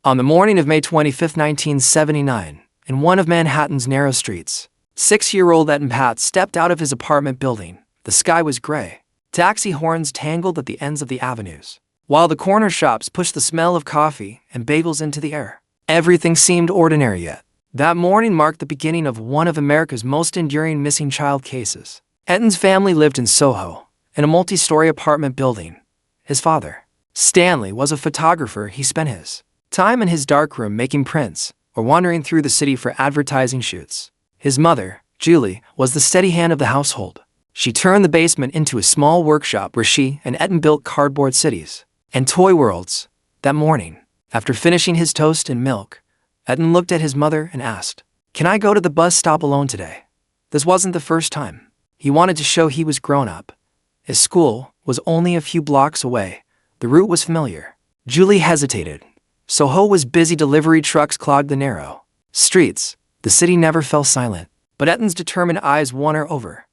On the morning of May 25, 1979, in one of Manhattan's narrow streets, 6-year-old Etan Patz stepped out of his apartment building. The sky was gray. Taxi horns tangled at the ends of the avenues, while the corner shops pushed the smell of coffee and bagels into the air. Everything seemed ordinary yet. That morning marked the beginning of one of America's most enduring missing child cases. Etan's family lived in Soho, in a multi-story apartment building. His father, Stanley, was a photographer. He spent his time in his darkroom making prints or wandering through the city for advertising shoots. His mother, Julie, was the steady hand of the household. She turned the basement into a small workshop where she and Etan built cardboard cities and toy worlds. That morning, after finishing his toast and milk, Etan looked at his mother and asked, "Can I go to the bus stop alone today?" This wasn't the first time. He wanted to show he was grown up. His school was only a few blocks away. The route was familiar. Julie hesitated. Soho was busy. Delivery trucks clogged the narrow streets. The city never fell silent. But Etan's determined eyes won her over.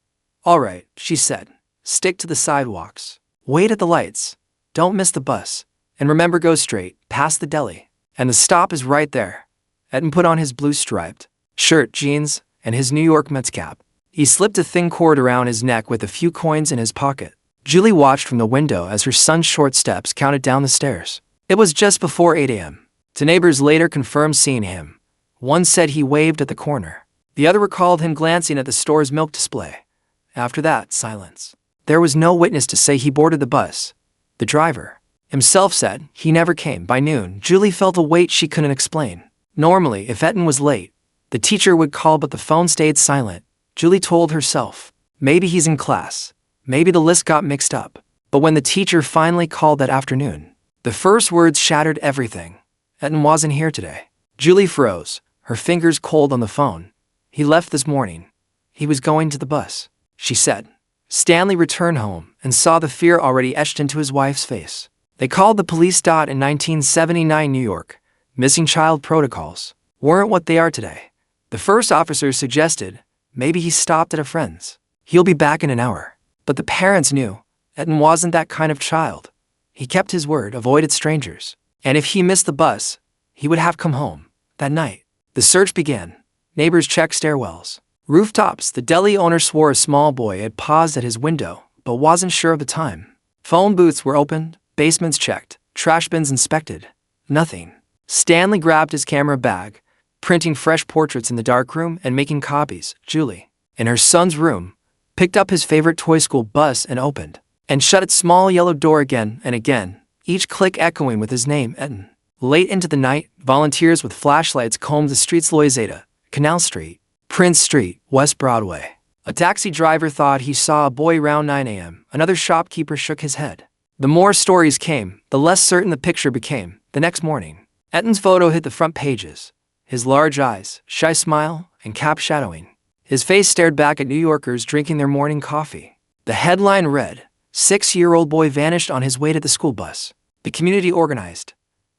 "All right," she said. "Stick to the sidewalks. Wait at the lights. Don't miss the bus. And remember, go straight past the deli. And the stop is right there." Etan put on his blue striped shirt, jeans, and his New York Mets cap. He slipped a thin cord around his neck with a few coins in his pocket. Julie watched from the window as her son's short steps counted down the stairs. It was just before 8 a.m. Two neighbors later confirmed seeing him. One said he waved at the corner. The other recalled him glancing at the store's milk display. After that, silence. There was no witness to say he boarded the bus. The driver himself said he never came. By noon, Julie felt a weight she couldn't explain. Normally, if Etan was late, the teacher would call, but the phone stayed silent. Julie told herself, maybe he's in class. Maybe the list got mixed up. But when the teacher finally called that afternoon, the first words shattered everything. Etan wasn't here today. Julie froze, her fingers cold on the phone. "He left this morning. He was going to the bus," she said. Stanley returned home and saw the fear already etched into his wife's face. They called the police. In 1979 New York, missing child protocols weren't what they are today. The first officer suggested maybe he stopped at a friend's. He'll be back in an hour. But the parents knew Etan wasn't that kind of child. He kept his word, avoided strangers. And if he missed the bus, he would have come home. That night, the search began. Neighbors checked stairwells, rooftops. The deli owner swore a small boy had paused at his window, but wasn't sure of the time. Phone booths were opened, basements checked, trash bins inspected. Nothing. Stanley grabbed his camera bag, printing fresh portraits in the darkroom and making copies. Julie, in her son's room, picked up his favorite toy school bus and opened and shut its small yellow door again and again, each click echoing with his name, Etan. Late into the night, volunteers with flashlights combed the streets. Loizada, Canal Street, Prince Street, West Broadway. A taxi driver thought he saw a boy around 9 a.m. Another shopkeeper shook his head. The more stories came, the less certain the picture became. The next morning, Etan's photo hit the front pages. His large eyes, shy smile, and cap shadowing. His face stared back at New Yorkers drinking their morning coffee. The headline read, "6-year-old boy vanished on his way to the school bus." The community organized.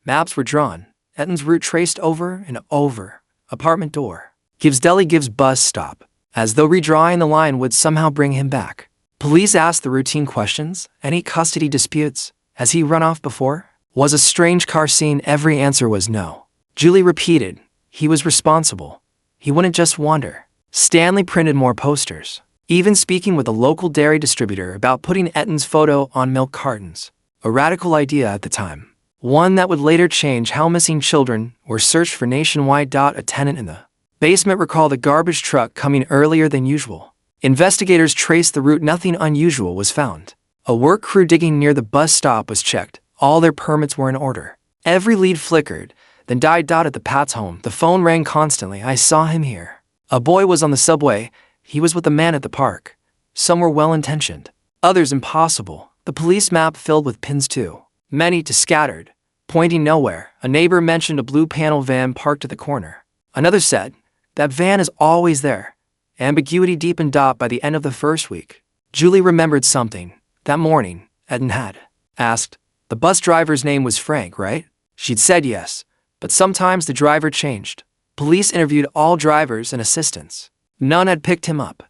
Maps were drawn. Etan's route traced over and over. Apartment door. Gives deli, gives bus stop. As though redrawing the line would somehow bring him back. Police asked the routine questions. Any custody disputes? Has he run off before? Was a strange car seen? Every answer was no. Julie repeated, he was responsible. He wouldn't just wander. Stanley printed more posters, even speaking with a local dairy distributor about putting Etan's photo on milk cartons. A radical idea at the time. One that would later change how missing children were searched for nationwide. A tenant in the basement recalled a garbage truck coming earlier than usual. Investigators traced the route. Nothing unusual was found. A work crew digging near the bus stop was checked. All their permits were in order. Every lead flickered, then died. At the Patz home, the phone rang constantly. "I saw him here." A boy was on the subway. He was with a man at the park. Some were well-intentioned, others impossible. The police map filled with pins too. Many too scattered, pointing nowhere. A neighbor mentioned a blue panel van parked at the corner. Another said, "That van is always there." Ambiguity deepened. By the end of the first week, Julie remembered something. That morning, Etan had asked. The bus driver's name was Frank, right? She'd said yes, but sometimes the driver changed. Police interviewed all drivers and assistants. None had picked him up.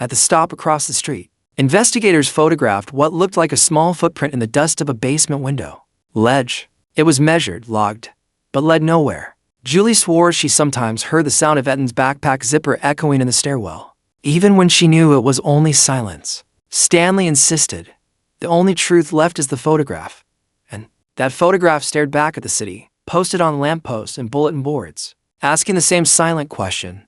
At the stop across the street, investigators photographed what looked like a small footprint in the dust of a basement window. Ledge. It was measured, logged. but led nowhere. Julie swore she sometimes heard the sound of Etan's backpack zipper echoing in the stairwell, even when she knew it was only silence. Stanley insisted the only truth left is the photograph, and that photograph stared back at the city, posted on lampposts and bulletin boards, asking the same silent question: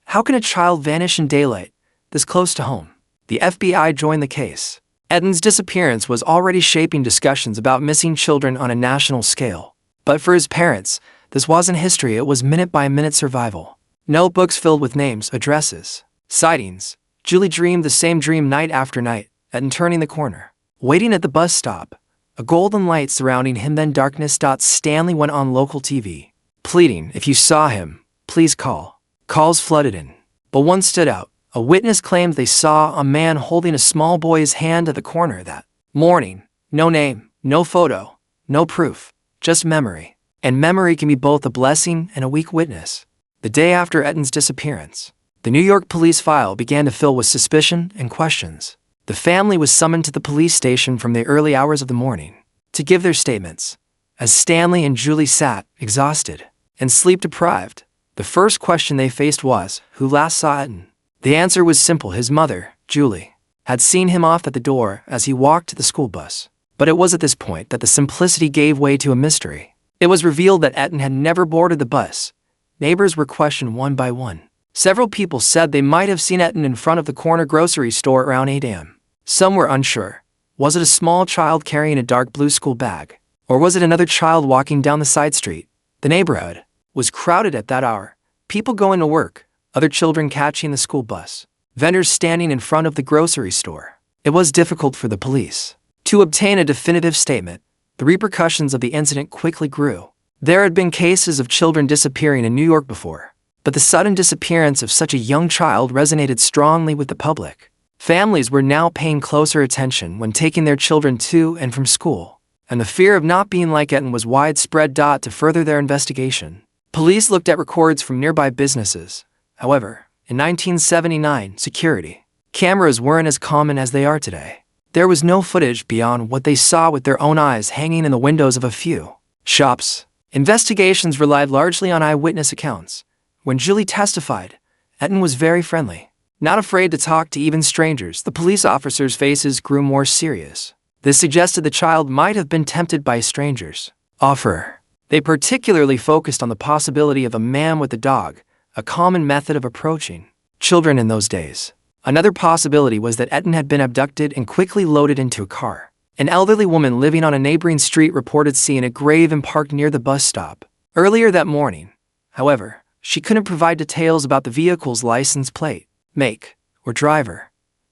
how can a child vanish in daylight, this close to home? The FBI joined the case. Etan's disappearance was already shaping discussions about missing children on a national scale. But for his parents, this wasn't history, it was minute-by-minute survival. Notebooks filled with names, addresses, sightings. Julie dreamed the same dream night after night, Etan turning the corner, waiting at the bus stop, a golden light surrounding him, then darkness. Stanley went on local TV, pleading, if you saw him, please call. Calls flooded in, but one stood out. A witness claimed they saw a man holding a small boy's hand at the corner that morning. No name, no photo, no proof, just memory. And memory can be both a blessing and a weak witness. The day after Etan's disappearance, the New York police file began to fill with suspicion and questions. The family was summoned to the police station from the early hours of the morning to give their statements. As Stanley and Julie sat, exhausted and sleep-deprived, the first question they faced was, who last saw Etan? The answer was simple: his mother, Julie, had seen him off at the door as he walked to the school bus. But it was at this point that the simplicity gave way to a mystery. It was revealed that Etan had never boarded the bus. Neighbors were questioned one by one. Several people said they might have seen Etan in front of the corner grocery store around 8 a.m. Some were unsure. Was it a small child carrying a dark blue school bag? Or was it another child walking down the side street? The neighborhood was crowded at that hour. People going to work, other children catching the school bus, vendors standing in front of the grocery store. It was difficult for the police to obtain a definitive statement. The repercussions of the incident quickly grew. There had been cases of children disappearing in New York before, but the sudden disappearance of such a young child resonated strongly with the public. Families were now paying closer attention when taking their children to and from school, and the fear of not being like Etan was widespread. To further their investigation, police looked at records from nearby businesses. However, in 1979, security cameras weren't as common as they are today. There was no footage beyond what they saw with their own eyes hanging in the windows of a few shops. Investigations relied largely on eyewitness accounts. When Julie testified, Etan was very friendly, not afraid to talk to even strangers. The police officers' faces grew more serious. This suggested the child might have been tempted by strangers' offer. They particularly focused on the possibility of a man with a dog, a common method of approaching children in those days. Another possibility was that Etan had been abducted and quickly loaded into a car. An elderly woman living on a neighboring street reported seeing a grave and parked near the bus stop earlier that morning. However, she couldn't provide details about the vehicle's license plate, make, or driver.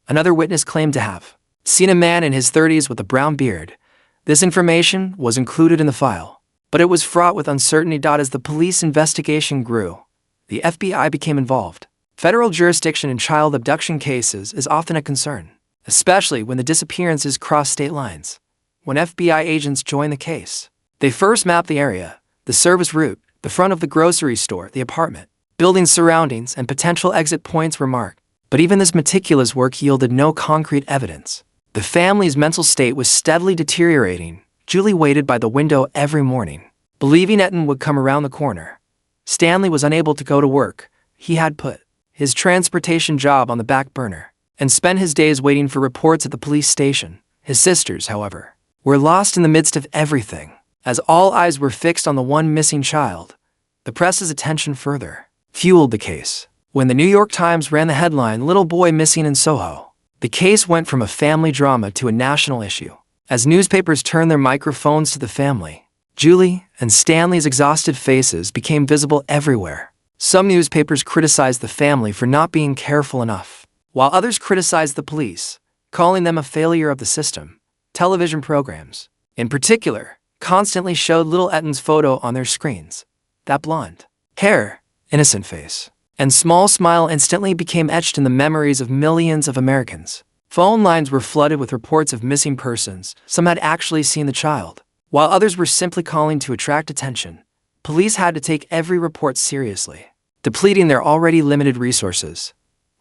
Another witness claimed to have seen a man in his 30s with a brown beard. This information was included in the file, but it was fraught with uncertainty. As the police investigation grew, the FBI became involved. Federal jurisdiction in child abduction cases is often a concern, especially when the disappearances cross state lines. When FBI agents join the case, they first map the area, the service route, the front of the grocery store, the apartment, building surroundings, and potential exit points were marked. But even this meticulous work yielded no concrete evidence. The family's mental state was steadily deteriorating. Julie waited by the window every morning, believing Etan would come around the corner. Stanley was unable to go to work. He had put his transportation job on the back burner and spent his days waiting for reports at the police station. His sisters, however, were lost in the midst of everything. As all eyes were fixed on the one missing child, the press's attention further fueled the case. When the New York Times ran the headline, "Little Boy Missing in Soho," the case went from a family drama to a national issue. As newspapers turned their microphones to the family, Julie and Stanley's exhausted faces became visible everywhere. Some newspapers criticized the family for not being careful enough, while others criticized the police, calling them a failure of the system. Television programs, in particular, constantly showed little Etan's photo on their screens. That blonde hair, innocent face, and small smile instantly became etched in the memories of millions of Americans. Phone lines were flooded with reports of missing persons. Some had actually seen the child, while others were simply calling to attract attention. Police had to take every report seriously, depleting their already limited resources.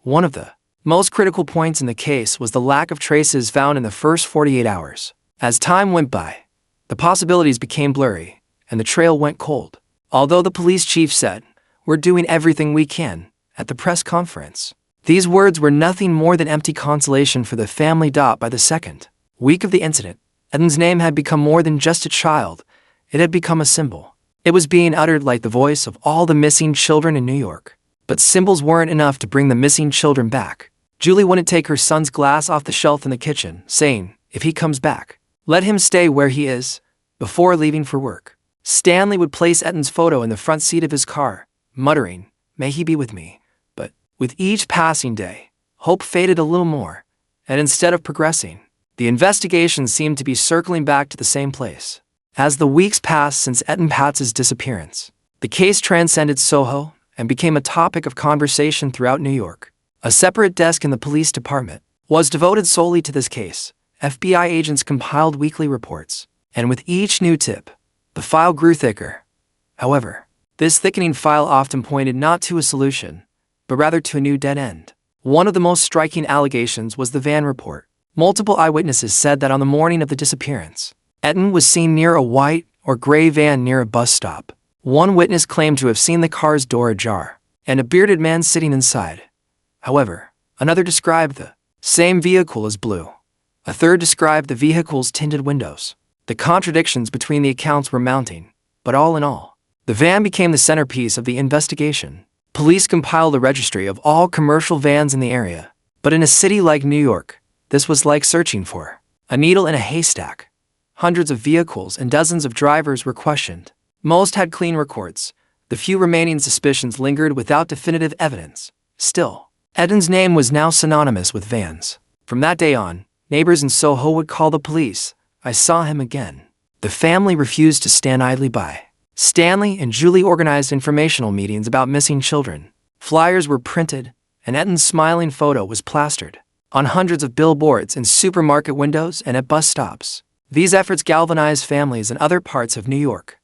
One of the most critical points in the case was the lack of traces found in the first 48 hours. As time went by, the possibilities became blurry, and the trail went cold. Although the police chief said, "We're doing everything we can," at the press conference, these words were nothing more than empty consolation for the family. By the second week of the incident, Etan's name had become more than just a child. It had become a symbol. It was being uttered like the voice of all the missing children in New York. But symbols weren't enough to bring the missing children back. Julie wouldn't take her son's glass off the shelf in the kitchen, saying, "If he comes back, let him stay where he is," before leaving for work. Stanley would place Etan's photo in the front seat of his car, muttering, "May he be with me." But with each passing day, hope faded a little more, and instead of progressing, the investigation seemed to be circling back to the same place. As the weeks passed since Etan Patz's disappearance, the case transcended Soho and became a topic of conversation throughout New York. A separate desk in the police department was devoted solely to this case. FBI agents compiled weekly reports, and with each new tip, the file grew thicker. However, this thickening file often pointed not to a solution, but rather to a new dead end. One of the most striking allegations was the van report. Multiple eyewitnesses said that on the morning of the disappearance, Etan was seen near a white or gray van near a bus stop. One witness claimed to have seen the car's door ajar and a bearded man sitting inside. However, another described the same vehicle as blue. A third described the vehicle's tinted windows. The contradictions between the accounts were mounting, but all in all, the van became the centerpiece of the investigation. Police compiled a registry of all commercial vans in the area, but in a city like New York, this was like searching for a needle in a haystack. Hundreds of vehicles and dozens of drivers were questioned. Most had clean records. The few remaining suspicions lingered without definitive evidence. Still, Etan's name was now synonymous with vans. From that day on, neighbors in Soho would call the police. "I saw him again." The family refused to stand idly by. Stanley and Julie organized informational meetings about missing children. Flyers were printed, and Etan's smiling photo was plastered on hundreds of billboards in supermarket windows and at bus stops. These efforts galvanized families in other parts of New York.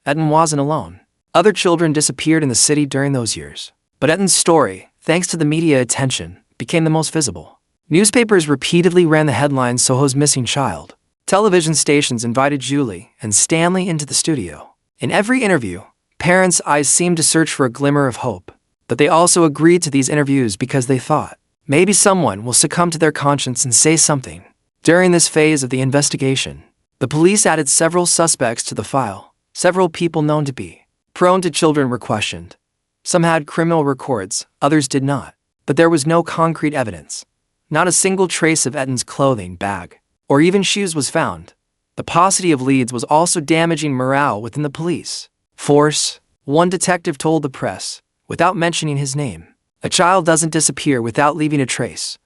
Etan wasn't alone. Other children disappeared in the city during those years. But Etan's story, thanks to the media attention, became the most visible. Newspapers repeatedly ran the headline "Soho's Missing Child." Television stations invited Julie and Stanley into the studio. In every interview, parents' eyes seemed to search for a glimmer of hope. But they also agreed to these interviews because they thought, maybe someone will succumb to their conscience and say something. During this phase of the investigation, the police added several suspects to the file. Several people known to be prone to children were questioned. Some had criminal records, others did not. But there was no concrete evidence. Not a single trace of Etan's clothing, bag, or even shoes was found. The paucity of leads was also damaging morale within the police force. One detective told the press, without mentioning his name, "A child doesn't disappear without leaving a trace.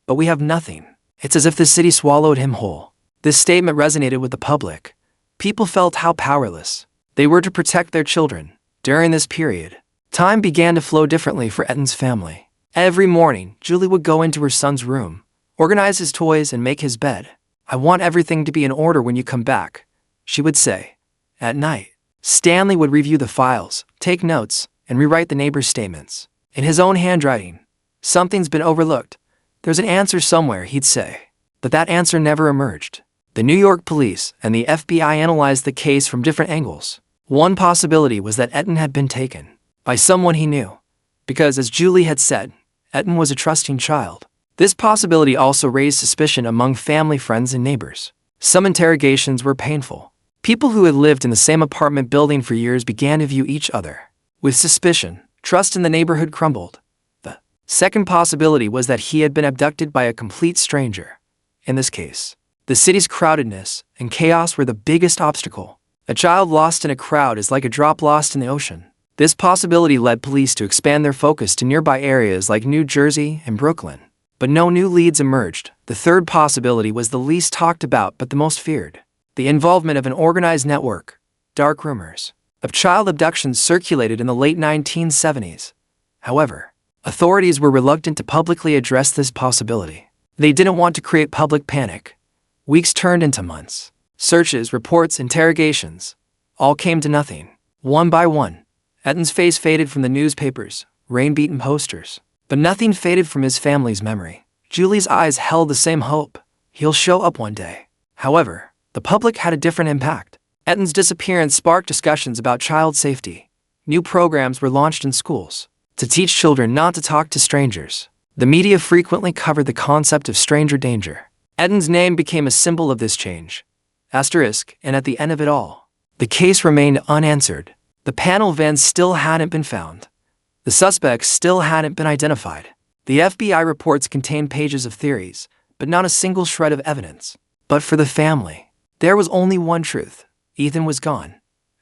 But we have nothing. It's as if the city swallowed him whole." This statement resonated with the public. People felt how powerless they were to protect their children. During this period, time began to flow differently for Etan's family. Every morning, Julie would go into her son's room, organize his toys and make his bed. "I want everything to be in order when you come back," she would say. At night, Stanley would review the files, take notes, and rewrite the neighbors' statements in his own handwriting. "Something's been overlooked. There's an answer somewhere," he'd say. But that answer never emerged. The New York police and the FBI analyzed the case from different angles. One possibility was that Etan had been taken by someone he knew, because, as Julie had said, Etan was a trusting child. This possibility also raised suspicion among family, friends, and neighbors. Some interrogations were painful. People who had lived in the same apartment building for years began to view each other with suspicion. Trust in the neighborhood crumbled. The second possibility was that he had been abducted by a complete stranger. In this case, the city's crowdedness and chaos were the biggest obstacle. A child lost in a crowd is like a drop lost in the ocean. This possibility led police to expand their focus to nearby areas like New Jersey and Brooklyn. But no new leads emerged. The third possibility was the least talked about but the most feared. The involvement of an organized network. Dark rumors of child abductions circulated in the late 1970s. However, authorities were reluctant to publicly address this possibility. They didn't want to create public panic. Weeks turned into months. Searches, reports, interrogations, all came to nothing. One by one, Etan's face faded from the newspapers, rain-beaten posters. But nothing faded from his family's memory. Julie's eyes held the same hope. He'll show up one day. However, the public had a different impact. Etan's disappearance sparked discussions about child safety. New programs were launched in schools to teach children not to talk to strangers. The media frequently covered the concept of stranger danger. Etan's name became a symbol of this change. And at the end of it all, the case remained unanswered. The panel vans still hadn't been found. The suspects still hadn't been identified. The FBI reports contained pages of theories, but not a single shred of evidence. But for the family, there was only one truth. Ethan was gone,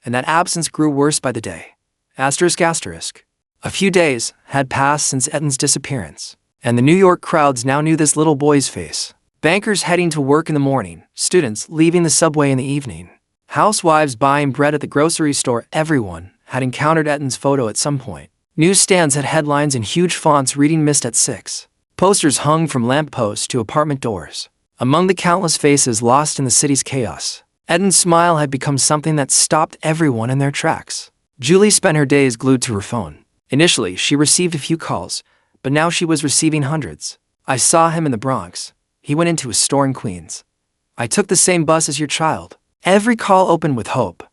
and that absence grew worse by the day. A few days had passed since Etan's disappearance, and the New York crowds now knew this little boy's face. Bankers heading to work in the morning, students leaving the subway in the evening, housewives buying bread at the grocery store. Everyone had encountered Etan's photo at some point. Newsstands had headlines in huge fonts reading "Missed at 6." Posters hung from lampposts to apartment doors. Among the countless faces lost in the city's chaos, Etan's smile had become something that stopped everyone in their tracks. Julie spent her days glued to her phone. Initially, she received a few calls, but now she was receiving hundreds. "I saw him in the Bronx. He went into a store in Queens. I took the same bus as your child." Every call opened with hope,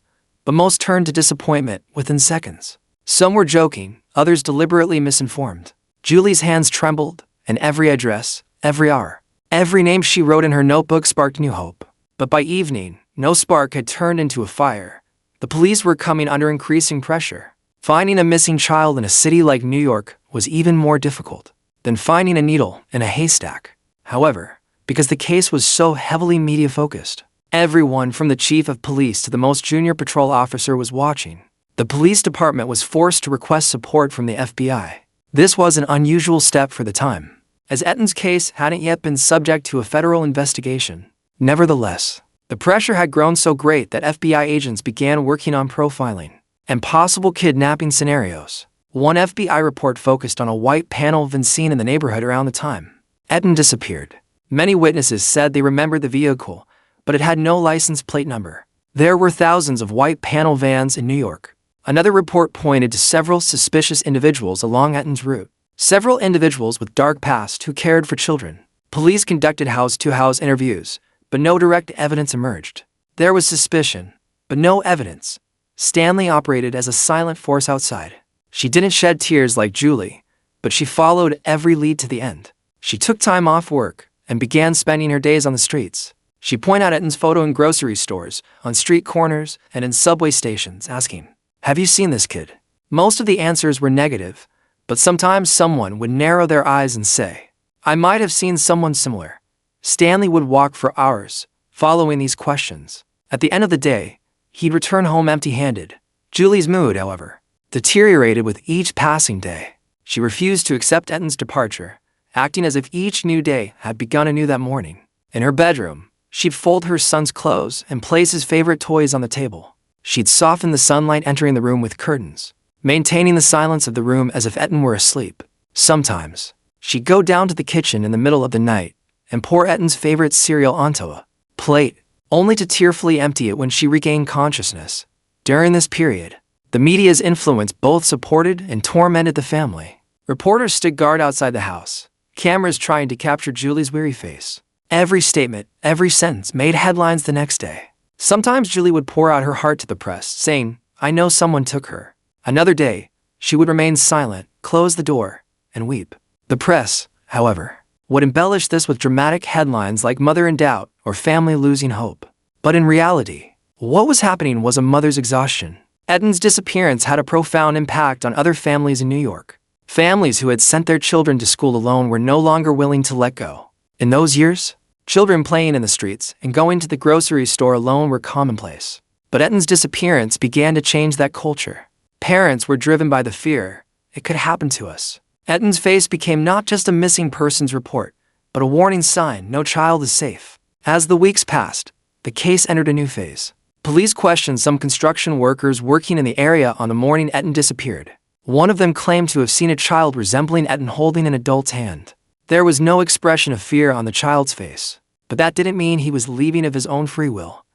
but most turned to disappointment within seconds. Some were joking, others deliberately misinformed. Julie's hands trembled, and every address, every hour, every name she wrote in her notebook sparked new hope. But by evening, no spark had turned into a fire. The police were coming under increasing pressure. Finding a missing child in a city like New York was even more difficult than finding a needle in a haystack. However, because the case was so heavily media-focused, everyone from the chief of police to the most junior patrol officer was watching. The police department was forced to request support from the FBI. This was an unusual step for the time, as Etan's case hadn't yet been subject to a federal investigation. Nevertheless, the pressure had grown so great that FBI agents began working on profiling and possible kidnapping scenarios. One FBI report focused on a white panel van seen in the neighborhood around the time Etan disappeared. Many witnesses said they remembered the vehicle, but it had no license plate number. There were thousands of white panel vans in New York. Another report pointed to several suspicious individuals along Etan's route. Several individuals with dark past who cared for children. Police conducted house-to-house interviews, but no direct evidence emerged. There was suspicion, but no evidence. Stanley operated as a silent force outside. She didn't shed tears like Julie, but she followed every lead to the end. She took time off work and began spending her days on the streets. She pointed out Etan's photo in grocery stores, on street corners, and in subway stations, asking, "Have you seen this kid?" Most of the answers were negative, but sometimes someone would narrow their eyes and say, "I might have seen someone similar." Stanley would walk for hours, following these questions. At the end of the day, he'd return home empty-handed. Julie's mood, however, deteriorated with each passing day. She refused to accept Etan's departure, acting as if each new day had begun anew that morning. In her bedroom, she'd fold her son's clothes and place his favorite toys on the table. She'd soften the sunlight entering the room with curtains, maintaining the silence of the room as if Etan were asleep. Sometimes, she'd go down to the kitchen in the middle of the night and pour Etan's favorite cereal onto a plate, only to tearfully empty it when she regained consciousness. During this period, the media's influence both supported and tormented the family. Reporters stood guard outside the house, cameras trying to capture Julie's weary face. Every statement, every sentence made headlines the next day. Sometimes Julie would pour out her heart to the press, saying, "I know someone took her." Another day, she would remain silent, close the door, and weep. The press, however, would embellish this with dramatic headlines like "Mother in Doubt" or "Family Losing Hope." But in reality, what was happening was a mother's exhaustion. Etan's disappearance had a profound impact on other families in New York. Families who had sent their children to school alone were no longer willing to let go. In those years, children playing in the streets and going to the grocery store alone were commonplace. But Etan's disappearance began to change that culture. Parents were driven by the fear, "It could happen to us." Etan's face became not just a missing persons report, but a warning sign: no child is safe. As the weeks passed, the case entered a new phase. Police questioned some construction workers working in the area on the morning Etan disappeared. One of them claimed to have seen a child resembling Etan holding an adult's hand. There was no expression of fear on the child's face, but that didn't mean he was leaving of his own free will.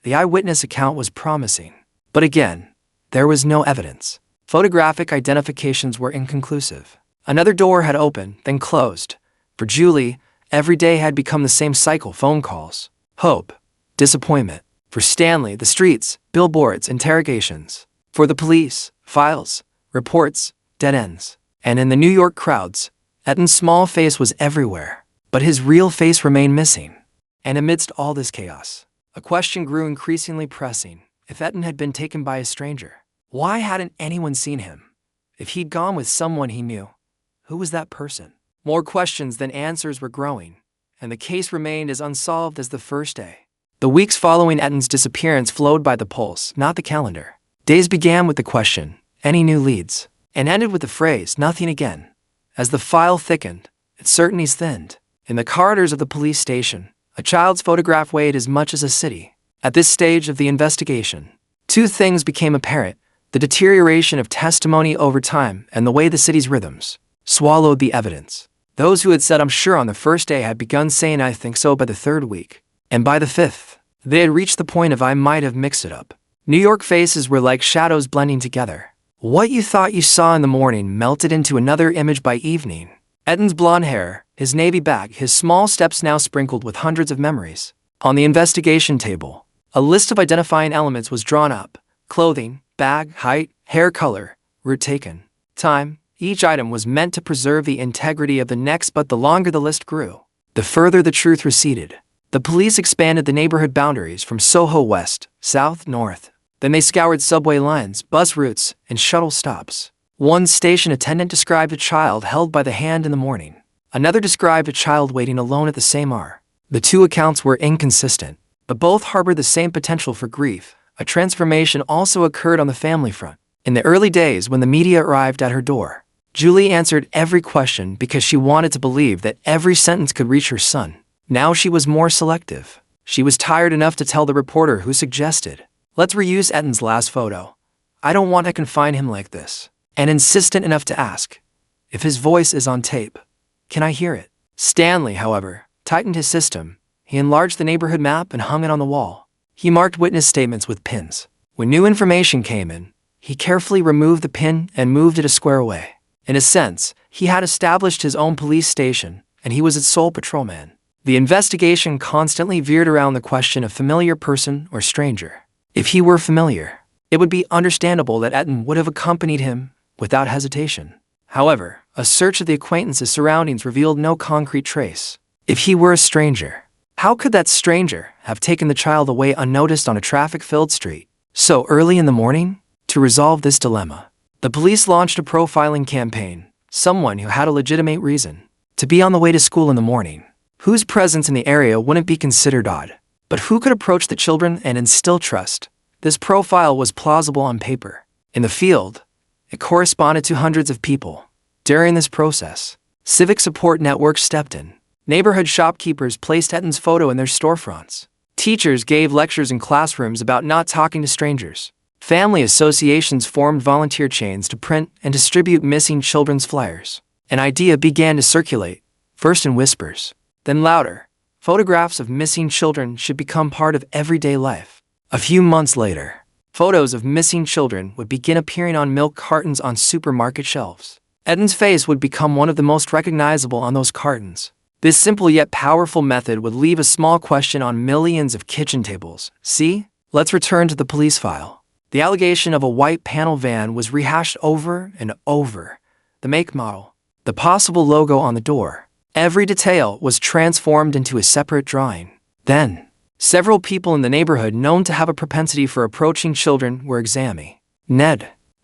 The eyewitness account was promising, but again, there was no evidence. Photographic identifications were inconclusive. Another door had opened, then closed. For Julie, every day had become the same cycle: phone calls, hope, disappointment, For Stanley, the streets, billboards, interrogations. For the police, files, reports, dead ends. And in the New York crowds, Etan's small face was everywhere, but his real face remained missing. And amidst all this chaos, a question grew increasingly pressing. If Etan had been taken by a stranger, why hadn't anyone seen him? If he'd gone with someone he knew, who was that person? More questions than answers were growing, and the case remained as unsolved as the first day. The weeks following Etan's disappearance flowed by the pulse, not the calendar. Days began with the question, any new leads, and ended with the phrase, nothing again. As the file thickened, its certainties thinned. In the corridors of the police station, a child's photograph weighed as much as a city. At this stage of the investigation, two things became apparent: the deterioration of testimony over time and the way the city's rhythms swallowed the evidence. Those who had said "I'm sure" on the first day had begun saying "I think so" by the third week. And by the fifth, they had reached the point of "I might have mixed it up." New York faces were like shadows blending together. What you thought you saw in the morning melted into another image by evening. Etan's blonde hair, his navy bag, his small steps now sprinkled with hundreds of memories. On the investigation table, a list of identifying elements was drawn up: clothing, bag, height, hair color, route taken, time. Each item was meant to preserve the integrity of the next, but the longer the list grew, the further the truth receded. The police expanded the neighborhood boundaries from Soho west, south, north. Then they scoured subway lines, bus routes, and shuttle stops. One station attendant described a child held by the hand in the morning. Another described a child waiting alone at the same hour. The two accounts were inconsistent, but both harbored the same potential for grief. A transformation also occurred on the family front. In the early days when the media arrived at her door, Julie answered every question because she wanted to believe that every sentence could reach her son. Now she was more selective. She was tired enough to tell the reporter who suggested, "Let's reuse Etan's last photo. I don't want to confine him like this." And insistent enough to ask, "If his voice is on tape, can I hear it?" Stanley, however, tightened his system. He enlarged the neighborhood map and hung it on the wall. He marked witness statements with pins. When new information came in, he carefully removed the pin and moved it a square away. In a sense, he had established his own police station, and he was its sole patrolman. The investigation constantly veered around the question of familiar person or stranger. If he were familiar, it would be understandable that Etan would have accompanied him without hesitation. However, a search of the acquaintance's surroundings revealed no concrete trace. If he were a stranger, how could that stranger have taken the child away unnoticed on a traffic-filled street so early in the morning? To resolve this dilemma, the police launched a profiling campaign. Someone who had a legitimate reason to be on the way to school in the morning, whose presence in the area wouldn't be considered odd, but who could approach the children and instill trust. This profile was plausible on paper. In the field, it corresponded to hundreds of people. During this process, civic support networks stepped in. Neighborhood shopkeepers placed Etan's photo in their storefronts. Teachers gave lectures in classrooms about not talking to strangers. Family associations formed volunteer chains to print and distribute missing children's flyers. An idea began to circulate, first in whispers, then louder. Photographs of missing children should become part of everyday life. A few months later, photos of missing children would begin appearing on milk cartons on supermarket shelves. Etan's face would become one of the most recognizable on those cartons. This simple yet powerful method would leave a small question on millions of kitchen tables. See? Let's return to the police file. The allegation of a white panel van was rehashed over and over. The make, model, the possible logo on the door. Every detail was transformed into a separate drawing. Then, several people in the neighborhood known to have a propensity for approaching children were examined.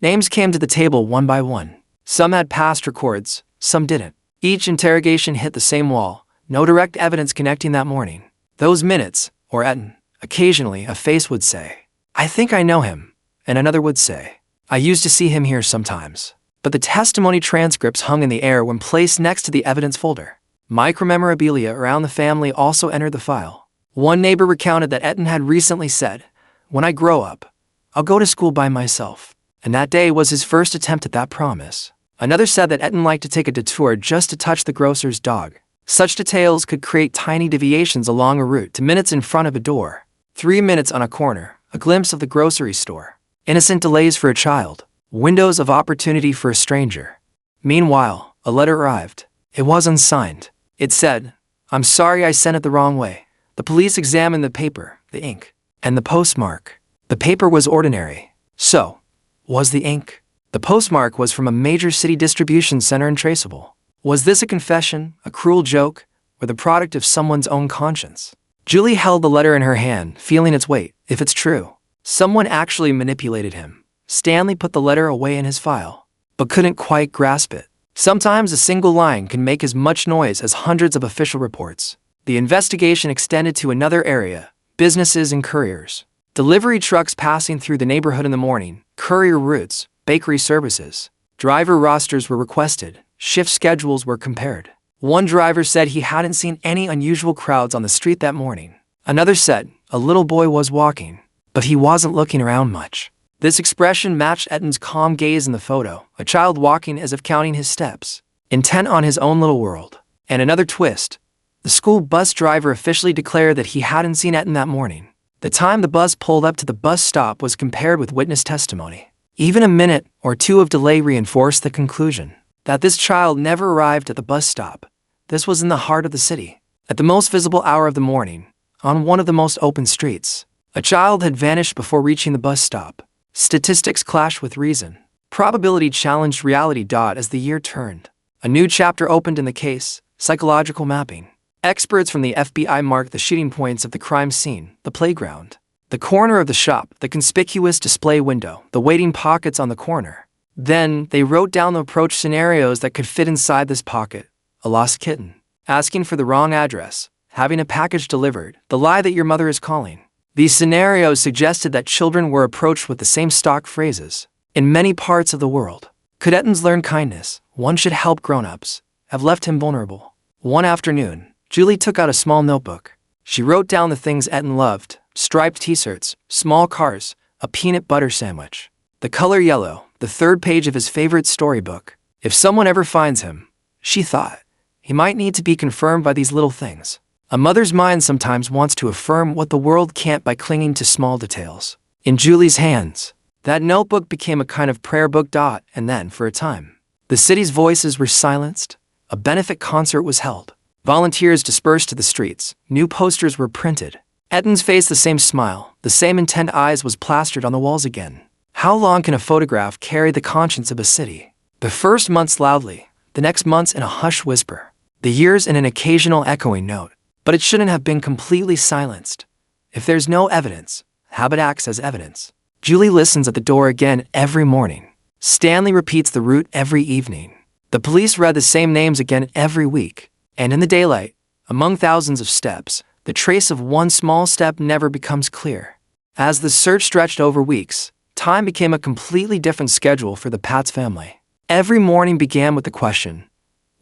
Names came to the table one by one. Some had past records, some didn't. Each interrogation hit the same wall. No direct evidence connecting that morning. Those minutes, or Etan. Occasionally, a face would say, "I think I know him," and another would say, "I used to see him here sometimes." But the testimony transcripts hung in the air when placed next to the evidence folder. Micromemorabilia around the family also entered the file. One neighbor recounted that Etan had recently said, "When I grow up, I'll go to school by myself." And that day was his first attempt at that promise. Another said that Etan liked to take a detour just to touch the grocer's dog. Such details could create tiny deviations along a route to minutes in front of a door. 3 minutes on a corner, a glimpse of the grocery store. Innocent delays for a child. Windows of opportunity for a stranger. Meanwhile, a letter arrived. It was unsigned. It said, "I'm sorry I sent it the wrong way." The police examined the paper, the ink. And the postmark. The paper was ordinary. So, was the ink? The postmark was from a major city distribution center and traceable. Was this a confession, a cruel joke, or the product of someone's own conscience? Julie held the letter in her hand, feeling its weight. If it's true, someone actually manipulated him. Stanley put the letter away in his file, but couldn't quite grasp it. Sometimes a single line can make as much noise as hundreds of official reports. The investigation extended to another area: businesses and couriers. Delivery trucks passing through the neighborhood in the morning, courier routes, bakery services. Driver rosters were requested, shift schedules were compared. One driver said he hadn't seen any unusual crowds on the street that morning. Another said a little boy was walking, but he wasn't looking around much. This expression matched Etan's calm gaze in the photo, a child walking as if counting his steps, intent on his own little world. And another twist: the school bus driver officially declared that he hadn't seen Etan that morning. The time the bus pulled up to the bus stop was compared with witness testimony. Even a minute or two of delay reinforced the conclusion that this child never arrived at the bus stop. This was in the heart of the city, at the most visible hour of the morning, on one of the most open streets. A child had vanished before reaching the bus stop. Statistics clashed with reason. Probability challenged reality. As the year turned, a new chapter opened in the case: psychological mapping. Experts from the FBI marked the shooting points of the crime scene: the playground, the corner of the shop, the conspicuous display window, the waiting pockets on the corner. Then, they wrote down the approach scenarios that could fit inside this pocket: a lost kitten, asking for the wrong address, having a package delivered, the lie that your mother is calling. These scenarios suggested that children were approached with the same stock phrases. In many parts of the world, could Etan's learned kindness, "one should help grown-ups," have left him vulnerable? One afternoon, Julie took out a small notebook. She wrote down the things Etan loved: striped t-shirts, small cars, a peanut butter sandwich. The color yellow, the third page of his favorite storybook. If someone ever finds him, she thought, he might need to be confirmed by these little things. A mother's mind sometimes wants to affirm what the world can't by clinging to small details. In Julie's hands, that notebook became a kind of prayer book. And then, for a time, the city's voices were silenced. A benefit concert was held. Volunteers dispersed to the streets. New posters were printed. Etan's face, the same smile, the same intent eyes, was plastered on the walls again. How long can a photograph carry the conscience of a city? The first months loudly, the next months in a hushed whisper, the years in an occasional echoing note. But it shouldn't have been completely silenced. If there's no evidence, habit acts as evidence. Julie listens at the door again every morning. Stanley repeats the route every evening. The police read the same names again every week. And in the daylight, among thousands of steps, the trace of one small step never becomes clear. As the search stretched over weeks, time became a completely different schedule for the Patz family. Every morning began with the question,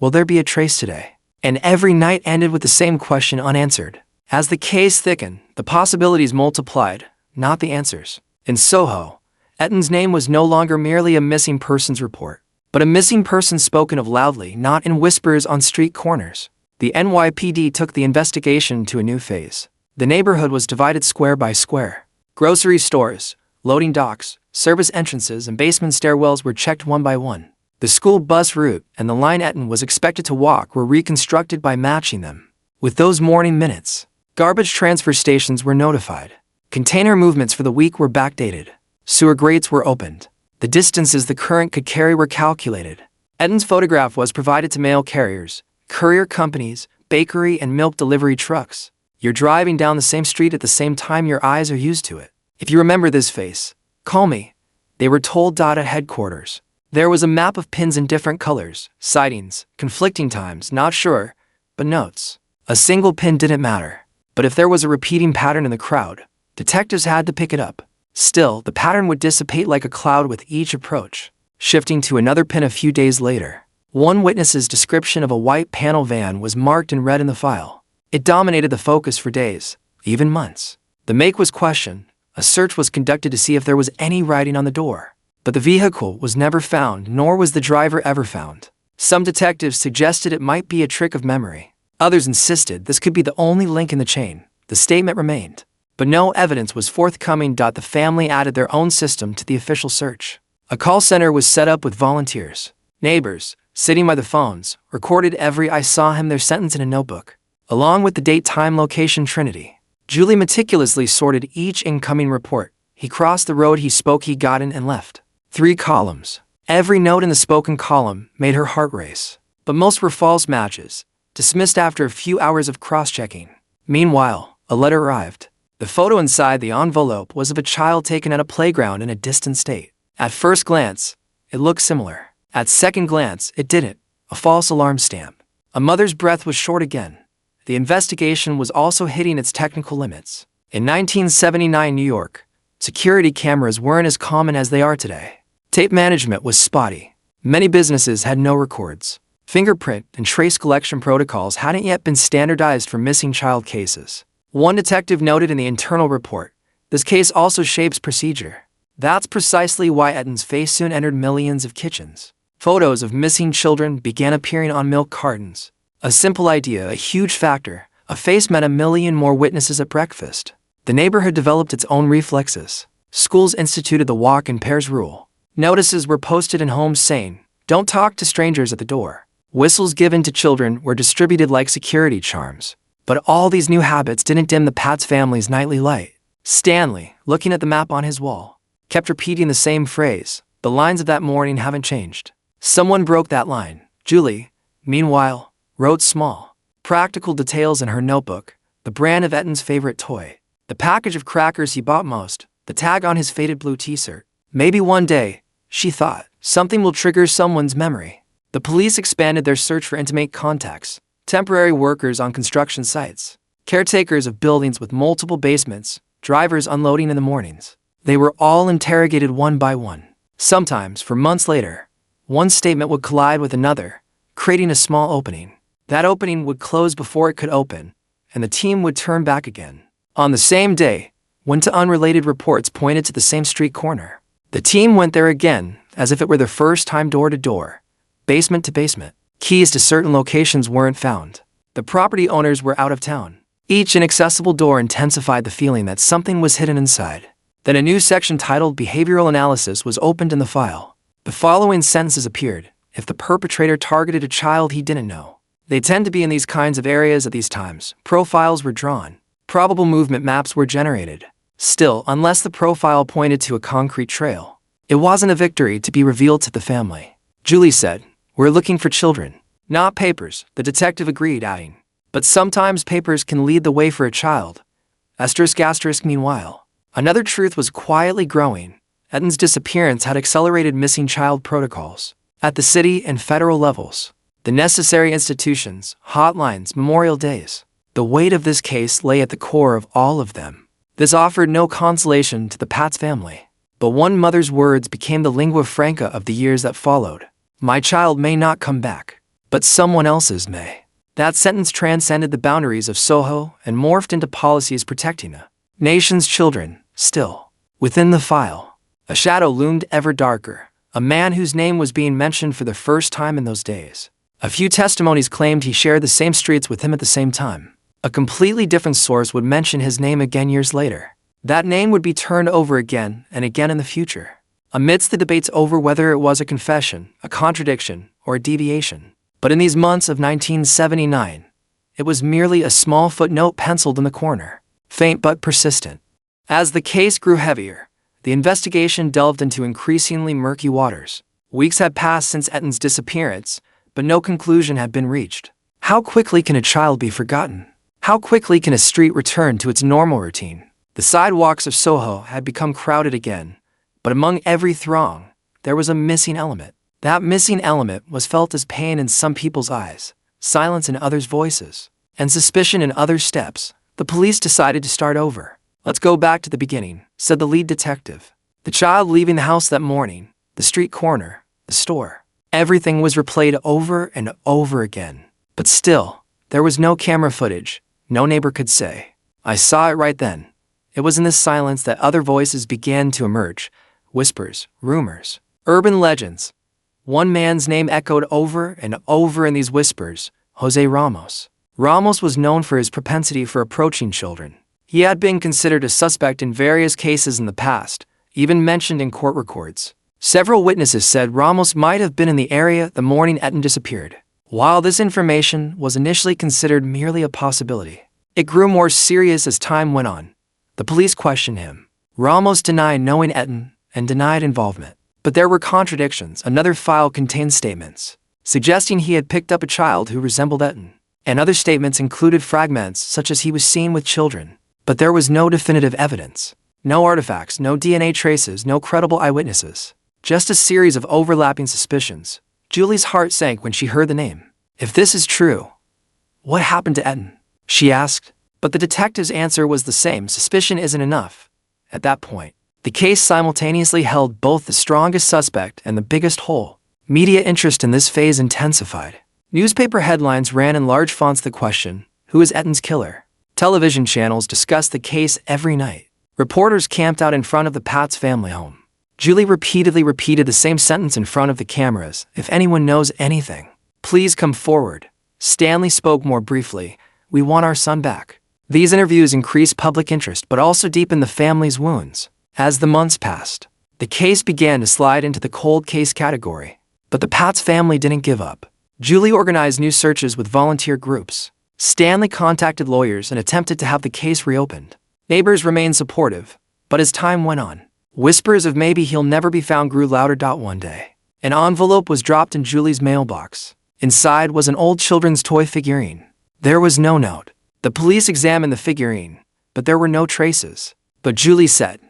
will there be a trace today? And every night ended with the same question unanswered. As the case thickened, the possibilities multiplied, not the answers. In Soho, Etan's name was no longer merely a missing persons report, but a missing person spoken of loudly, not in whispers on street corners. The NYPD took the investigation to a new phase. The neighborhood was divided square by square. Grocery stores, loading docks, service entrances, and basement stairwells were checked one by one. The school bus route and the line Etan was expected to walk were reconstructed by matching them with those morning minutes. Garbage transfer stations were notified. Container movements for the week were backdated. Sewer grates were opened. The distances the current could carry were calculated. Etan's photograph was provided to mail carriers, courier companies, bakery and milk delivery trucks. You're driving down the same street at the same time. Your eyes are used to it. If you remember this face, call me, they were told. At headquarters, there was a map of pins in different colors, sightings, conflicting times, not sure, but notes. A single pin didn't matter. But if there was a repeating pattern in the crowd, detectives had to pick it up. Still, the pattern would dissipate like a cloud with each approach, shifting to another pin a few days later. One witness's description of a white panel van was marked in red in the file. It dominated the focus for days, even months. The make was questioned. A search was conducted to see if there was any writing on the door. But the vehicle was never found, nor was the driver ever found. Some detectives suggested it might be a trick of memory. Others insisted this could be the only link in the chain. The statement remained, but no evidence was forthcoming. The family added their own system to the official search. A call center was set up with volunteers. Neighbors, sitting by the phones, recorded every "I saw him" their sentence in a notebook, along with the date, time, location, trinity. Julie meticulously sorted each incoming report. He crossed the road, he spoke, he got in and left. 3 columns. Every note in the spoken column made her heart race. But most were false matches, dismissed after a few hours of cross-checking. Meanwhile, a letter arrived. The photo inside the envelope was of a child taken at a playground in a distant state. At first glance, it looked similar. At second glance, it didn't. A false alarm stamp. A mother's breath was short again. The investigation was also hitting its technical limits. In 1979 New York, security cameras weren't as common as they are today. Tape management was spotty. Many businesses had no records. Fingerprint and trace collection protocols hadn't yet been standardized for missing child cases. One detective noted in the internal report, "This case also shapes procedure." That's precisely why Etan's face soon entered millions of kitchens. Photos of missing children began appearing on milk cartons. A simple idea, a huge factor. A face meant a million more witnesses at breakfast. The neighborhood developed its own reflexes. Schools instituted the walk in pairs rule. Notices were posted in homes saying, "Don't talk to strangers at the door." Whistles given to children were distributed like security charms. But all these new habits didn't dim the Patz family's nightly light. Stanley, looking at the map on his wall, kept repeating the same phrase. The lines of that morning haven't changed. Someone broke that line. Julie, meanwhile, wrote small, practical details in her notebook, the brand of Etan's favorite toy, the package of crackers he bought most, the tag on his faded blue t-shirt. Maybe one day, she thought, something will trigger someone's memory. The police expanded their search for intimate contacts, temporary workers on construction sites, caretakers of buildings with multiple basements, drivers unloading in the mornings. They were all interrogated one by one. Sometimes, for months later, one statement would collide with another, creating a small opening. That opening would close before it could open, and the team would turn back again. On the same day, when two unrelated reports pointed to the same street corner, the team went there again, as if it were their first time, door to door, basement to basement. Keys to certain locations weren't found. The property owners were out of town. Each inaccessible door intensified the feeling that something was hidden inside. Then a new section titled Behavioral Analysis was opened in the file. The following sentences appeared: if the perpetrator targeted a child he didn't know. They tend to be in these kinds of areas at these times. Profiles were drawn. Probable movement maps were generated. Still, unless the profile pointed to a concrete trail, it wasn't a victory to be revealed to the family. Julie said, "We're looking for children, not papers," the detective agreed, adding, "But sometimes papers can lead the way for a child." Meanwhile, another truth was quietly growing. Etan's disappearance had accelerated missing child protocols. At the city and federal levels, the necessary institutions, hotlines, memorial days. The weight of this case lay at the core of all of them. This offered no consolation to the Patz family. But one mother's words became the lingua franca of the years that followed. "My child may not come back, but someone else's may." That sentence transcended the boundaries of Soho and morphed into policies protecting a nation's children. Still, within the file, a shadow loomed ever darker, a man whose name was being mentioned for the first time in those days. A few testimonies claimed he shared the same streets with him at the same time. A completely different source would mention his name again years later. That name would be turned over again and again in the future. Amidst the debates over whether it was a confession, a contradiction, or a deviation. But in these months of 1979, it was merely a small footnote penciled in the corner, faint but persistent. As the case grew heavier, the investigation delved into increasingly murky waters. Weeks had passed since Etan's disappearance, but no conclusion had been reached. How quickly can a child be forgotten? How quickly can a street return to its normal routine? The sidewalks of Soho had become crowded again, but among every throng, there was a missing element. That missing element was felt as pain in some people's eyes, silence in others' voices, and suspicion in others' steps. The police decided to start over. "Let's go back to the beginning," said the lead detective. The child leaving the house that morning, the street corner, the store. Everything was replayed over and over again. But still, there was no camera footage. No neighbor could say, "I saw it right then." It was in this silence that other voices began to emerge. Whispers, rumors, urban legends. One man's name echoed over and over in these whispers: Jose Ramos. Ramos was known for his propensity for approaching children. He had been considered a suspect in various cases in the past, even mentioned in court records. Several witnesses said Ramos might have been in the area the morning Etan disappeared. While this information was initially considered merely a possibility, It grew more serious as time went on. The police questioned him. Ramos denied knowing Etan and denied involvement. But there were contradictions. Another file contained statements suggesting he had picked up a child who resembled Etan, and other statements included fragments such as he was seen with children. But there was no definitive evidence. No artifacts, no DNA traces, no credible eyewitnesses. Just a series of overlapping suspicions. Julie's heart sank when she heard the name. If this is true, what happened to Etan? She asked. But the detective's answer was the same. Suspicion isn't enough. At that point, the case simultaneously held both the strongest suspect and the biggest hole. Media interest in this phase intensified. Newspaper headlines ran in large fonts the question, who is Etan's killer? Television channels discussed the case every night. Reporters camped out in front of the Patz family home. Julie repeatedly repeated the same sentence in front of the cameras. If anyone knows anything, please come forward. Stanley spoke more briefly. We want our son back. These interviews increased public interest but also deepened the family's wounds. As the months passed, the case began to slide into the cold case category. But the Patz family didn't give up. Julie organized new searches with volunteer groups. Stanley contacted lawyers and attempted to have the case reopened. Neighbors remained supportive, but as time went on, whispers of maybe he'll never be found grew louder. One day, an envelope was dropped in Julie's mailbox. Inside was an old children's toy figurine. There was no note. The police examined the figurine, but there were no traces. But Julie said,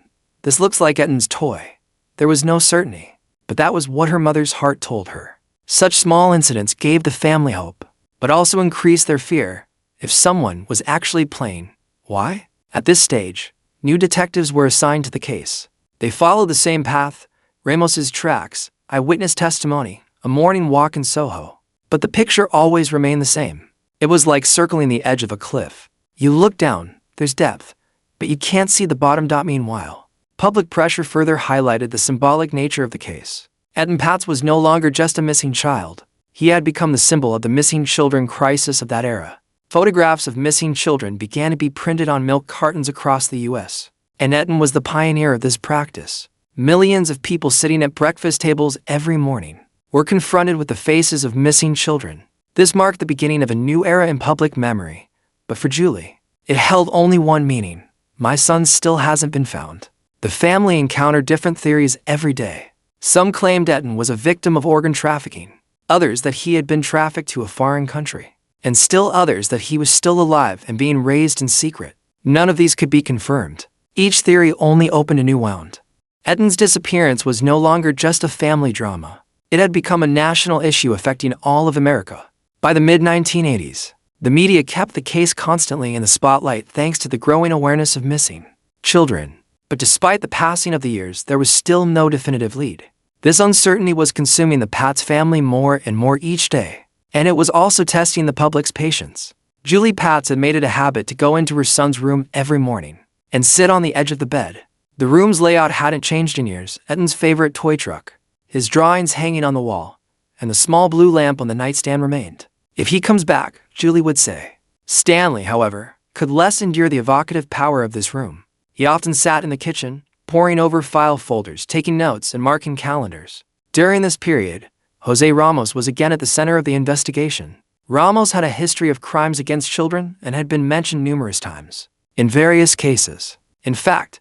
"This looks like Etan's toy." There was no certainty, but that was what her mother's heart told her. Such small incidents gave the family hope, but also increased their fear. If someone was actually playing, why? At this stage, new detectives were assigned to the case. They followed the same path, Ramos's tracks, eyewitness testimony, a morning walk in Soho. But the picture always remained the same. It was like circling the edge of a cliff. You look down, there's depth, but you can't see the bottom. Meanwhile, public pressure further highlighted the symbolic nature of the case. Etan Patz was no longer just a missing child. He had become the symbol of the missing children crisis of that era. Photographs of missing children began to be printed on milk cartons across the U.S., and Etan was the pioneer of this practice. Millions of people sitting at breakfast tables every morning were confronted with the faces of missing children. This marked the beginning of a new era in public memory. But for Julie, it held only one meaning. My son still hasn't been found. The family encountered different theories every day. Some claimed Etan was a victim of organ trafficking, others that he had been trafficked to a foreign country, and still others that he was still alive and being raised in secret. None of these could be confirmed. Each theory only opened a new wound. Etan's disappearance was no longer just a family drama. It had become a national issue affecting all of America. By the mid-1980s, the media kept the case constantly in the spotlight thanks to the growing awareness of missing children. But despite the passing of the years, there was still no definitive lead. This uncertainty was consuming the Patz family more and more each day, and it was also testing the public's patience. Julie Patz had made it a habit to go into her son's room every morning and sit on the edge of the bed. The room's layout hadn't changed in years. Etan's favorite toy truck, his drawings hanging on the wall, and the small blue lamp on the nightstand remained. If he comes back, Julie would say. Stanley, however, could less endure the evocative power of this room. He often sat in the kitchen, poring over file folders, taking notes, and marking calendars. During this period, Jose Ramos was again at the center of the investigation. Ramos had a history of crimes against children and had been mentioned numerous times in various cases. In fact,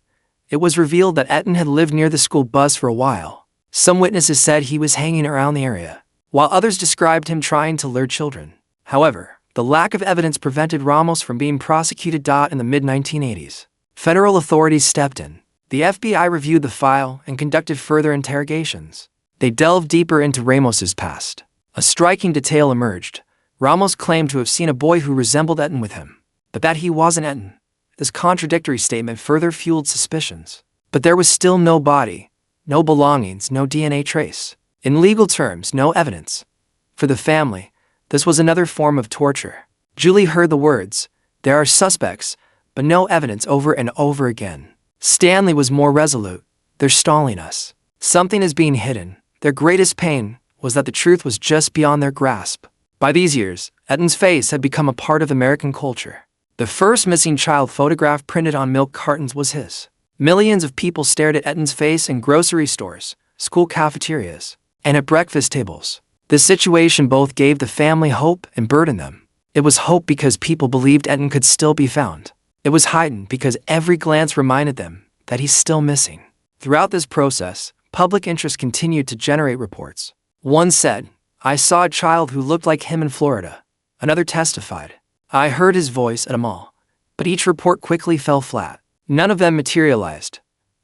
it was revealed that Etan had lived near the school bus for a while. Some witnesses said he was hanging around the area, while others described him trying to lure children. However, the lack of evidence prevented Ramos from being prosecuted. In the mid-1980s, federal authorities stepped in. The FBI reviewed the file and conducted further interrogations. They delved deeper into Ramos's past. A striking detail emerged. Ramos claimed to have seen a boy who resembled Etan with him, but that he wasn't Etan. This contradictory statement further fueled suspicions. But there was still no body, no belongings, no DNA trace. In legal terms, no evidence. For the family, this was another form of torture. Julie heard the words, "There are suspects, but no evidence," over and over again. Stanley was more resolute. "They're stalling us. Something is being hidden." Their greatest pain was that the truth was just beyond their grasp. By these years, Etan's face had become a part of American culture. The first missing child photograph printed on milk cartons was his. Millions of people stared at Etan's face in grocery stores, school cafeterias, and at breakfast tables. This situation both gave the family hope and burdened them. It was hope because people believed Etan could still be found. It was heightened because every glance reminded them that he's still missing. Throughout this process, public interest continued to generate reports. One said, "I saw a child who looked like him in Florida." Another testified, "I heard his voice at a mall." But each report quickly fell flat. None of them materialized.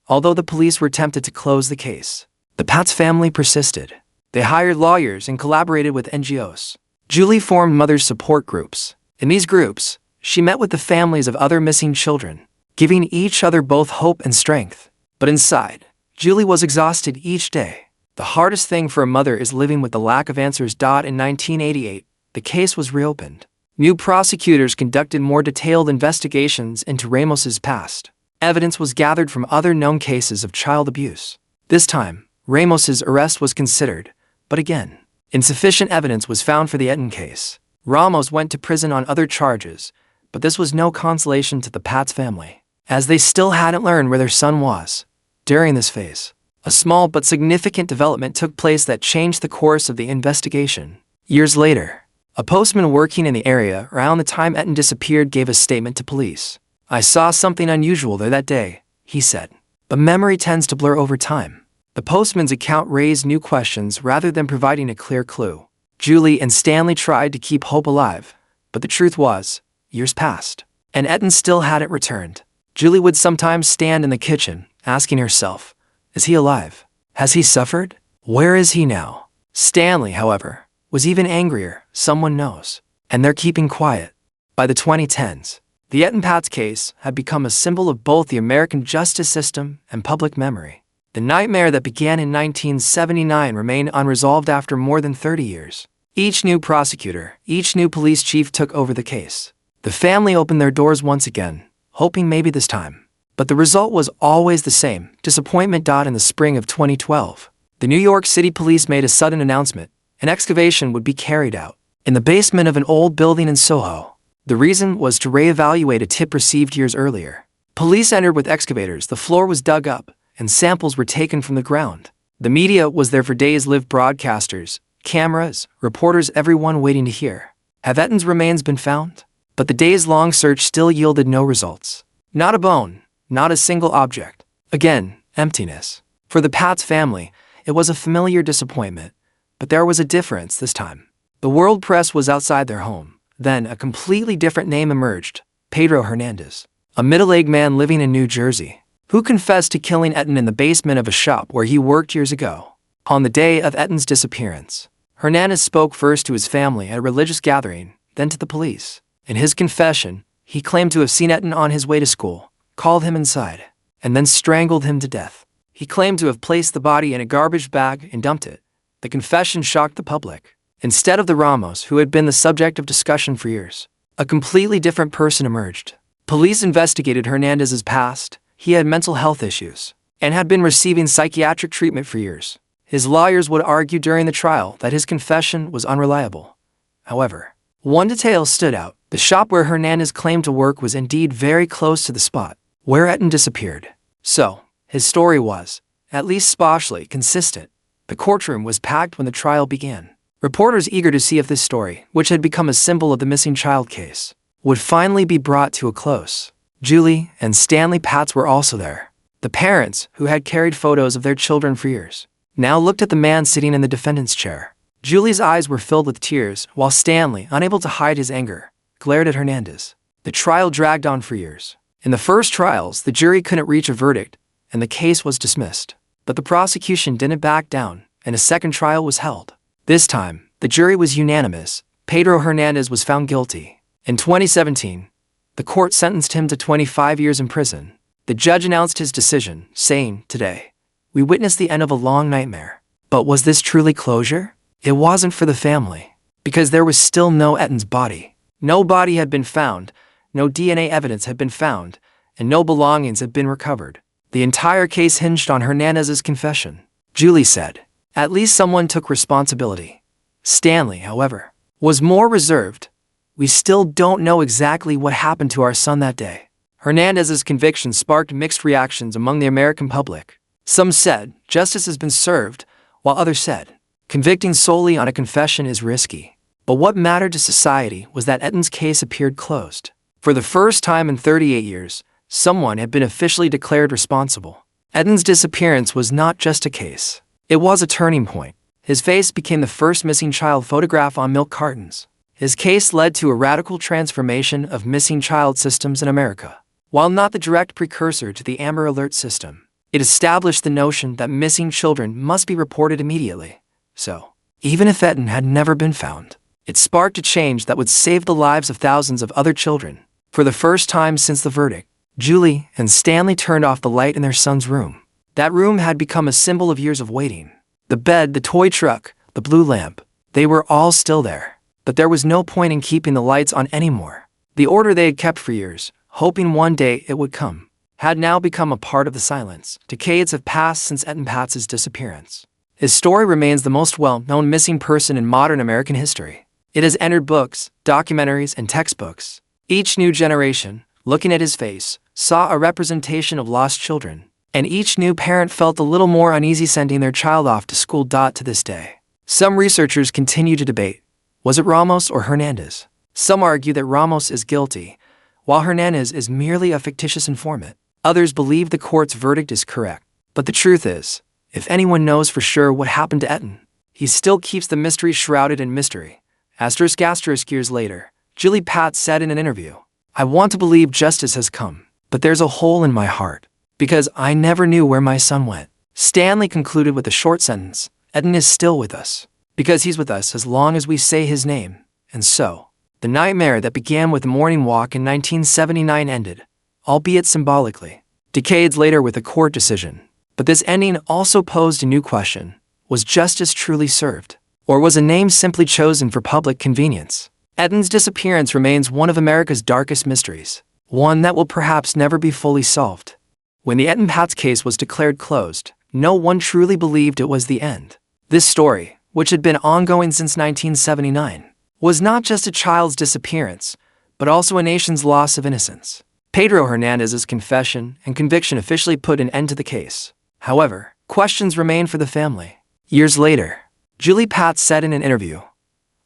Although the police were tempted to close the case, the Patz family persisted. They hired lawyers and collaborated with NGOs. Julie formed mother support groups. In these groups, she met with the families of other missing children, giving each other both hope and strength. But inside, Julie was exhausted each day. The hardest thing for a mother is living with the lack of answers. In 1988, the case was reopened. New prosecutors conducted more detailed investigations into Ramos's past. Evidence was gathered from other known cases of child abuse. This time, Ramos's arrest was considered, but again, insufficient evidence was found for the Etan case. Ramos went to prison on other charges, but this was no consolation to the Patz family, as they still hadn't learned where their son was. During this phase, a small but significant development took place that changed the course of the investigation. Years later, a postman working in the area around the time Etan disappeared gave a statement to police. "I saw something unusual there that day," he said. But memory tends to blur over time. The postman's account raised new questions rather than providing a clear clue. Julie and Stanley tried to keep hope alive, but the truth was, years passed, and Etan still hadn't returned. Julie would sometimes stand in the kitchen, asking herself, "Is he alive? Has he suffered? Where is he now?" Stanley, however, was even angrier. "Someone knows, and they're keeping quiet." By the 2010s, the Etan Patz case had become a symbol of both the American justice system and public memory. The nightmare that began in 1979 remained unresolved after more than 30 years. Each new prosecutor, each new police chief took over the case. The family opened their doors once again, hoping maybe this time. But the result was always the same: disappointment. In the spring of 2012, the New York City police made a sudden announcement. An excavation would be carried out in the basement of an old building in Soho. The reason was to reevaluate a tip received years earlier. Police entered with excavators, the floor was dug up, and samples were taken from the ground. The media was there for days, live broadcasters, cameras, reporters, everyone waiting to hear. Have Etan's remains been found? But the days-long search still yielded no results. Not a bone, not a single object. Again, emptiness. For the Patz family, it was a familiar disappointment. But there was a difference this time. The world press was outside their home. Then a completely different name emerged: Pedro Hernandez, a middle-aged man living in New Jersey, who confessed to killing Etan in the basement of a shop where he worked years ago. On the day of Etan's disappearance, Hernandez spoke first to his family at a religious gathering, then to the police. In his confession, he claimed to have seen Etan on his way to school, called him inside, and then strangled him to death. He claimed to have placed the body in a garbage bag and dumped it. The confession shocked the public. Instead of the Ramos who had been the subject of discussion for years, a completely different person emerged. Police investigated Hernandez's past. He had mental health issues and had been receiving psychiatric treatment for years. His lawyers would argue during the trial that his confession was unreliable. However, one detail stood out. The shop where Hernandez claimed to work was indeed very close to the spot where Etan disappeared. So, his story was, at least spatially, consistent. The courtroom was packed when the trial began. Reporters eager to see if this story, which had become a symbol of the missing child case, would finally be brought to a close. Julie and Stanley Patz were also there. The parents, who had carried photos of their children for years, now looked at the man sitting in the defendant's chair. Julie's eyes were filled with tears, while Stanley, unable to hide his anger, glared at Hernandez. The trial dragged on for years. In the first trials, the jury couldn't reach a verdict, and the case was dismissed. But the prosecution didn't back down, and a second trial was held. This time, the jury was unanimous. Pedro Hernandez was found guilty. In 2017, the court sentenced him to 25 years in prison. The judge announced his decision, saying, "Today, we witnessed the end of a long nightmare." But was this truly closure? It wasn't for the family, because there was still no Etan's body. No body had been found, no DNA evidence had been found, and no belongings had been recovered. The entire case hinged on Hernandez's confession. Julie said, "At least someone took responsibility." Stanley, however, was more reserved. "We still don't know exactly what happened to our son that day." Hernandez's conviction sparked mixed reactions among the American public. Some said, justice has been served, while others said, convicting solely on a confession is risky. But what mattered to society was that Etan's case appeared closed. For the first time in 38 years, someone had been officially declared responsible. Etan's disappearance was not just a case. It was a turning point. His face became the first missing child photograph on milk cartons. His case led to a radical transformation of missing child systems in America. While not the direct precursor to the Amber Alert system, it established the notion that missing children must be reported immediately. So, even if Etan had never been found, it sparked a change that would save the lives of thousands of other children. For the first time since the verdict, Julie and Stanley turned off the light in their son's room. That room had become a symbol of years of waiting. The bed, the toy truck, the blue lamp, they were all still there. But there was no point in keeping the lights on anymore. The order they had kept for years, hoping one day it would come, had now become a part of the silence. Decades have passed since Etan Patz's disappearance. His story remains the most well-known missing person in modern American history. It has entered books, documentaries, and textbooks. Each new generation, looking at his face, saw a representation of lost children, and each new parent felt a little more uneasy sending their child off to school. To this day, some researchers continue to debate, was it Ramos or Hernandez? Some argue that Ramos is guilty, while Hernandez is merely a fictitious informant. Others believe the court's verdict is correct. But the truth is, if anyone knows for sure what happened to Etan, he still keeps the mystery shrouded in mystery. Years later, Julie Patz said in an interview, "I want to believe justice has come, but there's a hole in my heart, because I never knew where my son went." Stanley concluded with a short sentence, "Etan is still with us, because he's with us as long as we say his name." And so, the nightmare that began with the morning walk in 1979 ended, albeit symbolically, decades later with a court decision. But this ending also posed a new question. Was justice truly served? Or was a name simply chosen for public convenience? Etan's disappearance remains one of America's darkest mysteries, one that will perhaps never be fully solved. When the Etan Patz case was declared closed, no one truly believed it was the end. This story, which had been ongoing since 1979, was not just a child's disappearance, but also a nation's loss of innocence. Pedro Hernandez's confession and conviction officially put an end to the case. However, questions remain for the family. Years later, Julie Patz said in an interview,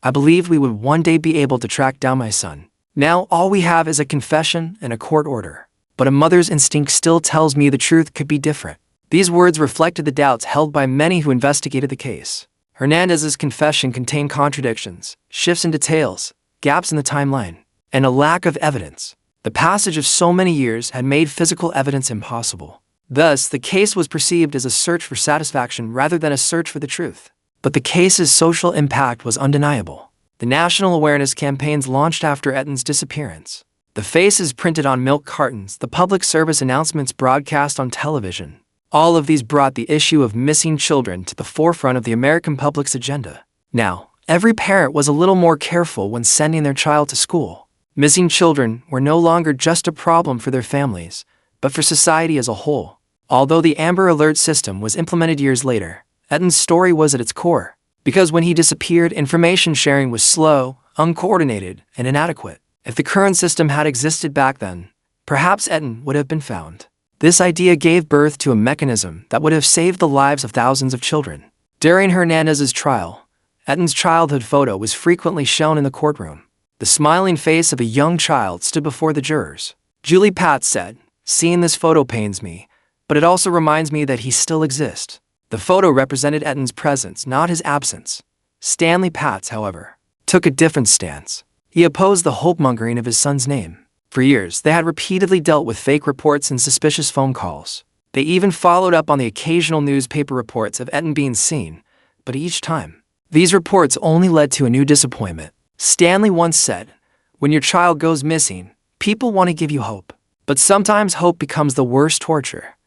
"I believed we would one day be able to track down my son. Now all we have is a confession and a court order. But a mother's instinct still tells me the truth could be different." These words reflected the doubts held by many who investigated the case. Hernandez's confession contained contradictions, shifts in details, gaps in the timeline, and a lack of evidence. The passage of so many years had made physical evidence impossible. Thus, the case was perceived as a search for satisfaction rather than a search for the truth. But the case's social impact was undeniable. The national awareness campaigns launched after Etan's disappearance, the faces printed on milk cartons, the public service announcements broadcast on television. All of these brought the issue of missing children to the forefront of the American public's agenda. Now, every parent was a little more careful when sending their child to school. Missing children were no longer just a problem for their families, but for society as a whole. Although the Amber Alert system was implemented years later, Etan's story was at its core, because when he disappeared, information sharing was slow, uncoordinated, and inadequate. If the current system had existed back then, perhaps Etan would have been found. This idea gave birth to a mechanism that would have saved the lives of thousands of children. During Hernandez's trial, Etan's childhood photo was frequently shown in the courtroom. The smiling face of a young child stood before the jurors. Julie Patz said, "Seeing this photo pains me, but it also reminds me that he still exists." The photo represented Etan's presence, not his absence. Stanley Patz, however, took a different stance. He opposed the hope-mongering of his son's name. For years, they had repeatedly dealt with fake reports and suspicious phone calls. They even followed up on the occasional newspaper reports of Etan being seen, but each time, these reports only led to a new disappointment. Stanley once said, "When your child goes missing, people want to give you hope. But sometimes hope becomes the worst torture."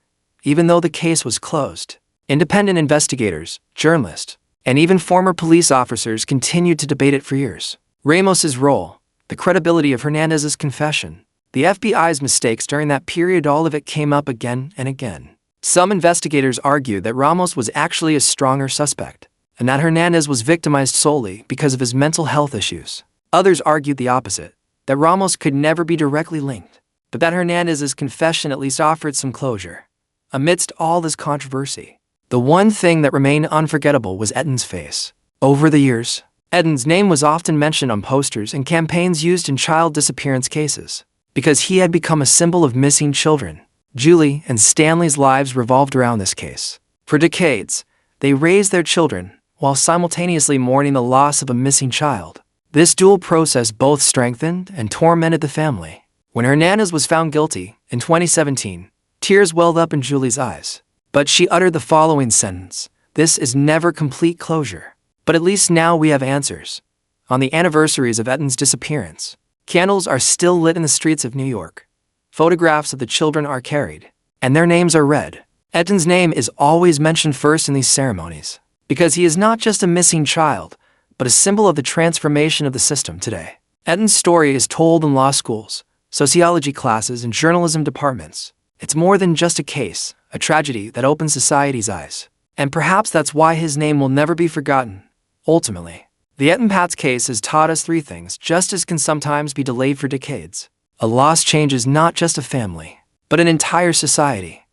Even though the case was closed, independent investigators, journalists, and even former police officers continued to debate it for years. Ramos's role, the credibility of Hernandez's confession, the FBI's mistakes during that period, all of it came up again and again. Some investigators argued that Ramos was actually a stronger suspect, and that Hernandez was victimized solely because of his mental health issues. Others argued the opposite, that Ramos could never be directly linked, but that Hernandez's confession at least offered some closure. Amidst all this controversy, the one thing that remained unforgettable was Etan's face. Over the years, Etan's name was often mentioned on posters and campaigns used in child disappearance cases, because he had become a symbol of missing children. Julie and Stanley's lives revolved around this case. For decades, they raised their children while simultaneously mourning the loss of a missing child. This dual process both strengthened and tormented the family. When Hernandez was found guilty in 2017, tears welled up in Julie's eyes. But she uttered the following sentence: "This is never complete closure. But at least now we have answers." On the anniversaries of Etan's disappearance, candles are still lit in the streets of New York. Photographs of the children are carried, and their names are read. Etan's name is always mentioned first in these ceremonies, because he is not just a missing child, but a symbol of the transformation of the system today. Etan's story is told in law schools, sociology classes, and journalism departments. It's more than just a case, a tragedy that opens society's eyes. And perhaps that's why his name will never be forgotten. Ultimately, the Etan Patz case has taught us three things: justice can sometimes be delayed for decades. A loss changes not just a family, but an entire society.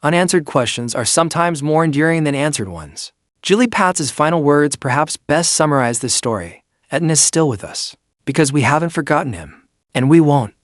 Unanswered questions are sometimes more enduring than answered ones. Julie Patz's final words perhaps best summarize this story. Etan is still with us, because we haven't forgotten him, and we won't.